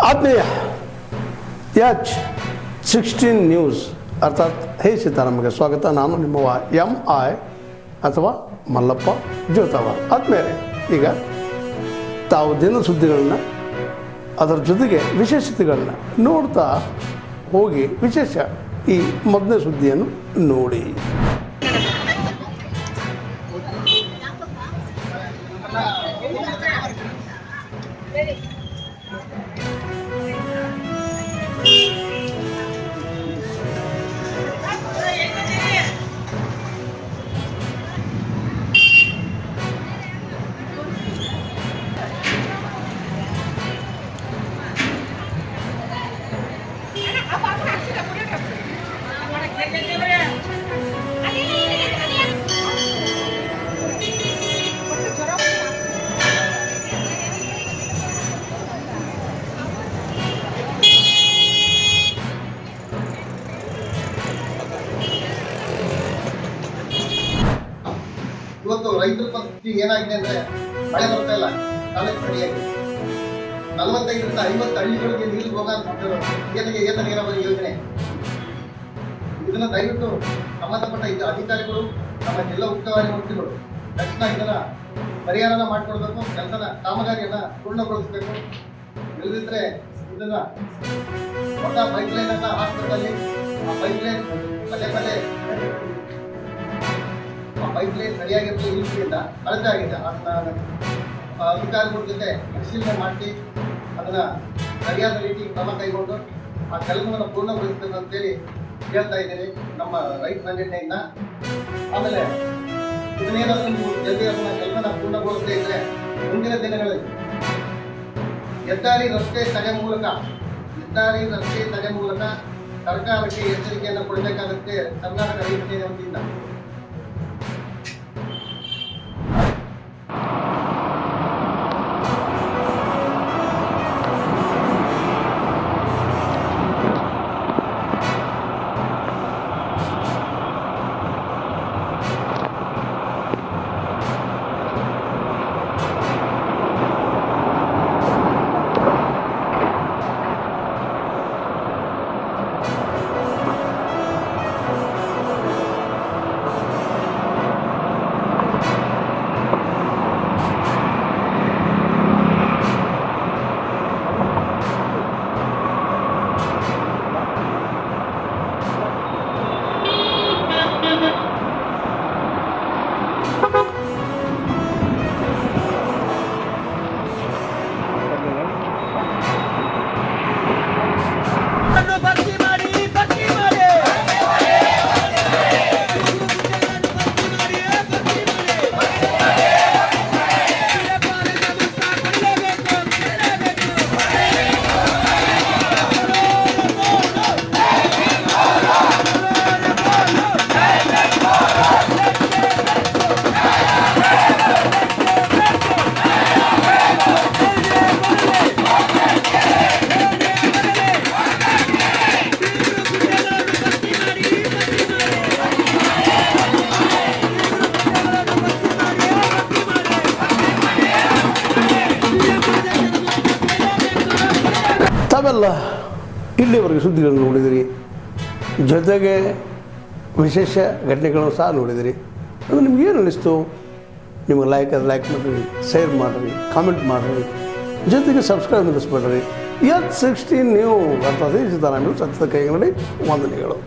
ಆತ್ಮೀಯ H16 news ಅರ್ಥಾತ್ ಹೇ ಸೀತಾರಾಮಗೆ ಸ್ವಾಗತ. ನಾನು ನಿಮ್ಮವ MI ಅಥವಾ ಮಲ್ಲಪ್ಪ ಜೋತಾವ. ಆದ್ಮೇಲೆ ಈಗ ತಾವು ದಿನ ಸುದ್ದಿಗಳನ್ನ ಅದರ ಜೊತೆಗೆ ವಿಶೇಷತೆಗಳನ್ನ ನೋಡ್ತಾ ಹೋಗಿ ವಿಶೇಷ ಈ ಮೊದಲನೇ ಸುದ್ದಿಯನ್ನು ನೋಡಿ. ಇವತ್ತು ರೈತರ ಪರಿಸ್ಥಿತಿ ಏನಾಗಿದೆ ಅಂದ್ರೆ ಮಳೆ ಬರ್ತಾ ಇಲ್ಲ, ಕಾಲೇಜ್ ಸರಿಯಾಗಿ 45ರಿಂದ 50 ಹಳ್ಳಿಗಳಿಗೆ ನೀರು ಹೋಗ ಏತ ನೀರಾವರಿ ಯೋಜನೆ. ಇದನ್ನ ದಯವಿಟ್ಟು ಸಂಬಂಧಪಟ್ಟ ಅಧಿಕಾರಿಗಳು, ನಮ್ಮ ಜಿಲ್ಲಾ ಉಸ್ತುವಾರಿ ಮಂತ್ರಿಗಳು ತಕ್ಷಣ ಇದನ್ನ ಪರಿಹಾರನ ಮಾಡಿಕೊಡ್ಬೇಕು, ಕೆಲಸನ ಕಾಮಗಾರಿಯನ್ನ ಪೂರ್ಣಗೊಳಿಸಬೇಕು. ಇಲ್ಲದಿದ್ರೆ ಇದನ್ನ ಹೊಸ ಪೈಪ್ ಲೈನ್ ಅನ್ನ ಹಾಸ್ಪಿಟಲ್ ಆ ಪೈಪ್ ಲೈನ್ ಪದೇ ಪೈಪ್ ಲೈನ್ ಸರಿಯಾಗಿರುತ್ತೆ ಇಲ್ಲಿಂದ ಕಳಚೆ ಆಗಿದೆ. ಅದನ್ನ ಅಧಿಕಾರಿಗಳ ಜೊತೆ ಪರಿಶೀಲನೆ ಮಾಡಿ ಅದನ್ನ ಸರಿಯಾದ ರೀತಿ ಕ್ರಮ ಕೈಗೊಂಡು ಆ ಕೆಲಸವನ್ನು ಪೂರ್ಣಗೊಳಿಸಬೇಕು ಅಂತೇಳಿ ಹೇಳ್ತಾ ಇದ್ದೀನಿ ನಮ್ಮ ರೈತ ಸಂಘಟನೆಯಿಂದ. ಆಮೇಲೆ ಇದನ್ನೇನಾದ್ರೂ ನೀವು ಜಲ್ದಿ ಅದನ್ನ ಕೆಲಸನ ಪೂರ್ಣಗೊಳಿಸದೇ ಇದ್ರೆ ಮುಂದಿನ ದಿನಗಳಲ್ಲಿ ಹೆದ್ದಾರಿ ರಸ್ತೆ ತಡೆ ಮೂಲಕ ಸರ್ಕಾರಕ್ಕೆ ಎಚ್ಚರಿಕೆಯನ್ನು ಕೊಡಬೇಕಾಗುತ್ತೆ ಕರ್ನಾಟಕ ರೈತ ಸೇನೆ ವತಿಯಿಂದ. ತಾವೆಲ್ಲ ಇಲ್ಲಿವರೆಗೆ ಸುದ್ದಿಗಳನ್ನು ನೋಡಿದಿರಿ, ಜೊತೆಗೆ ವಿಶೇಷ ಘಟನೆಗಳನ್ನು ಸಹ ನೋಡಿದಿರಿ. ಅದು ನಿಮ್ಗೇನು ಅನ್ನಿಸ್ತು? ನಿಮಗೆ ಲೈಕ್ ಮಾಡಿರಿ, ಶೇರ್ ಮಾಡಿರಿ, ಕಾಮೆಂಟ್ ಮಾಡಿರಿ, ಜೊತೆಗೆ ಸಬ್ಸ್ಕ್ರೈಬ್ ನಿಲ್ಲಿಸ್ಬೇಡ್ರಿ. H16 ನ್ಯೂಸ್ ಅರ್ಥಾತ್ ಸೀತಾರಾಮ ಸತ್ಯದ ಕೈಗನ್ನಡಿ ವಂದನೆಗಳು.